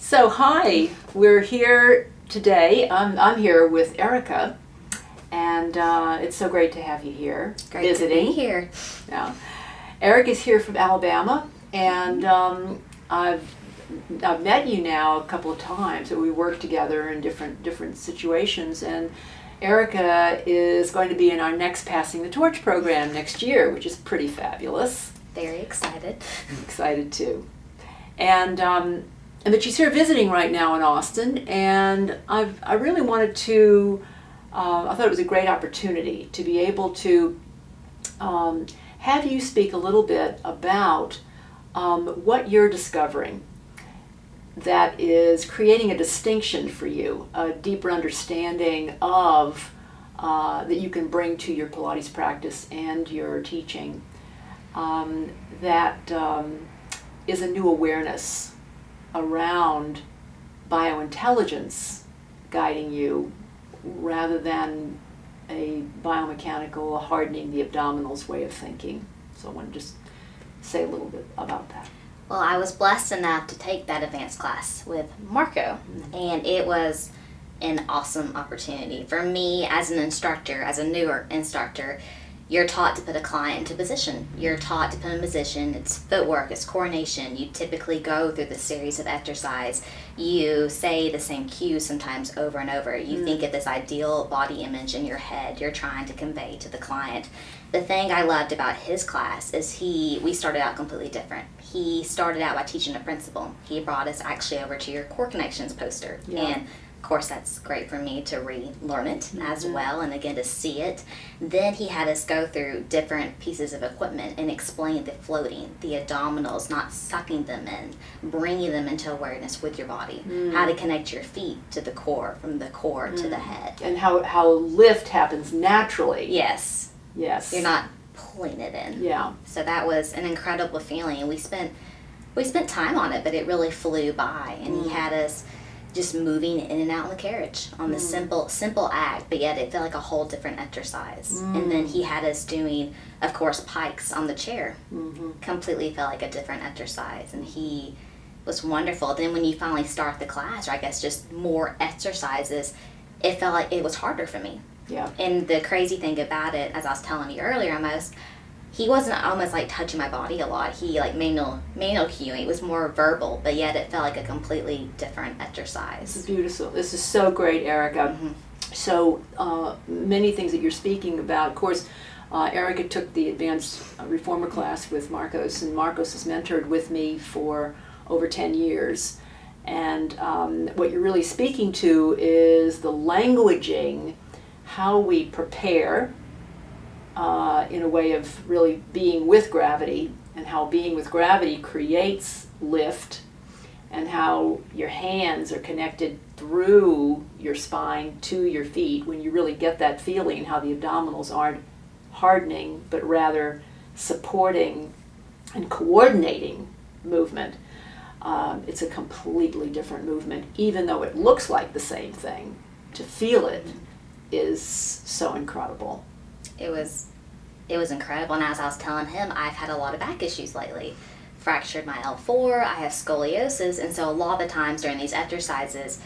So hi, we're here today. I'm here with Erica, and it's so great to have you here. Great visiting. to be here. Yeah, Erica's here from Alabama, and I've met you now a couple of times. So we work together in different situations, and Erica is going to be in our next Passing the Torch program next year, which is pretty fabulous. Very excited. I'm excited too, but she's here visiting right now in Austin, and I really wanted to, I thought it was a great opportunity to be able to have you speak a little bit about what you're discovering that is creating a distinction for you, a deeper understanding of that you can bring to your Pilates practice and your teaching, that is a new awareness around biointelligence guiding you rather than a biomechanical hardening the abdominals way of thinking. So I want to just say a little bit about that. Well, I was blessed enough to take that advanced class with Marco, and it was an awesome opportunity. For me as an instructor, as a newer instructor, you're taught to put a client into position. You're taught to put in position. It's footwork, it's coordination. You typically go through the series of exercise. You say the same cues sometimes over and over. You think of this ideal body image in your head you're trying to convey to the client. The thing I loved about his class is we started out completely different. He started out by teaching a principle. He brought us actually over to your core connections poster. Yeah. And of course, that's great for me to relearn it as well, and again to see it. Then he had us go through different pieces of equipment and explain the floating, the abdominals, not sucking them in, bringing them into awareness with your body, how to connect your feet to the core, from the core to the head. And how lift happens naturally. Yes. Yes. You're not pulling it in. Yeah. So that was an incredible feeling, and we spent time on it, but it really flew by, and he had us just moving in and out in the carriage on the simple act, but yet it felt like a whole different exercise. And then he had us doing, of course, pikes on the chair. Completely felt like a different exercise, and he was wonderful. Then when you finally start the class, or I guess just more exercises, it felt like it was harder for me. Yeah. And the crazy thing about it, as I was telling you earlier, he wasn't almost like touching my body a lot. He like manual cueing. It was more verbal, but yet it felt like a completely different exercise. This is beautiful. This is so great, Erica. So many things that you're speaking about. Of course, Erica took the Advanced Reformer class with Marcos, and Marcos has mentored with me for over 10 years. And what you're really speaking to is the languaging, how we prepare in a way of really being with gravity, and how being with gravity creates lift, and how your hands are connected through your spine to your feet when you really get that feeling, how the abdominals aren't hardening but rather supporting and coordinating movement. It's a completely different movement, even though it looks like the same thing. To feel it is so incredible. It was incredible, and as I was telling him, I've had a lot of back issues lately. Fractured my L4, I have scoliosis, and so a lot of the times during these exercises,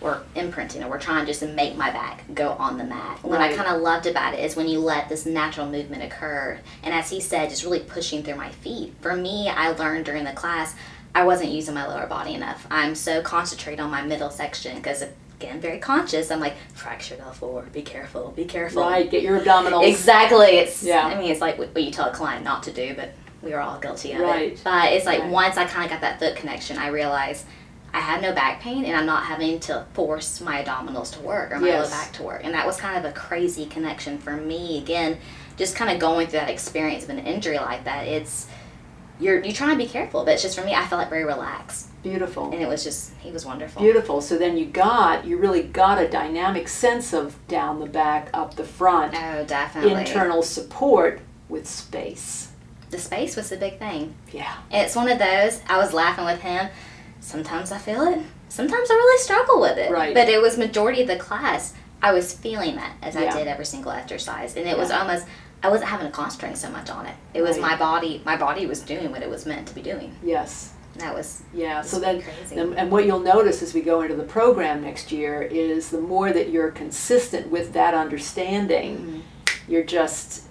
we're imprinting, or we're trying just to make my back go on the mat. Right. What I kind of loved about it is when you let this natural movement occur, and as he said, just really pushing through my feet. For me, I learned during the class, I wasn't using my lower body enough. I'm so concentrated on my middle section, because again, very conscious. I'm like, fractured L4, be careful, be careful. Right, get your abdominals. Exactly. It's yeah. Like what you tell a client not to do, but we are all guilty of right. it. But it's like right. Once I kind of got that foot connection, I realized I had no back pain, and I'm not having to force my abdominals to work or my low back to work. And that was kind of a crazy connection for me. Again, just kind of going through that experience of an injury like that, you're trying to be careful, but it's just, for me, I felt like very relaxed. Beautiful. And he was wonderful. Beautiful. So then you really got a dynamic sense of down the back, up the front. Oh, definitely. Internal support with space. The space was the big thing. Yeah. And it's one of those, I was laughing with him. Sometimes I feel it. Sometimes I really struggle with it. Right. But it was majority of the class, I was feeling that as I Yeah. did every single exercise. And it was almost, I wasn't having to concentrate so much on it. It was Right. my body was doing what it was meant to be doing. Yes. That was Yeah, so pretty then, crazy. and what you'll notice as we go into the program next year is the more that you're consistent with that understanding, you're just,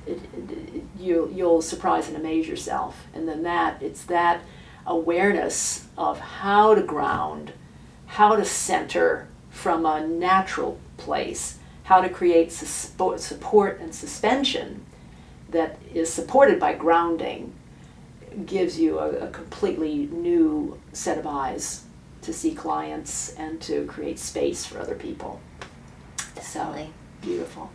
you'll surprise and amaze yourself. And then it's that awareness of how to ground, how to center from a natural place, how to create support and suspension that is supported by grounding, gives you a completely new set of eyes to see clients and to create space for other people. Definitely. So, beautiful.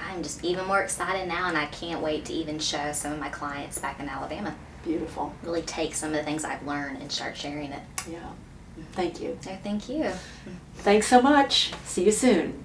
I'm just even more excited now, and I can't wait to even show some of my clients back in Alabama. Beautiful. Really take some of the things I've learned and start sharing it. Yeah. Thank you. So thank you. Thanks so much. See you soon.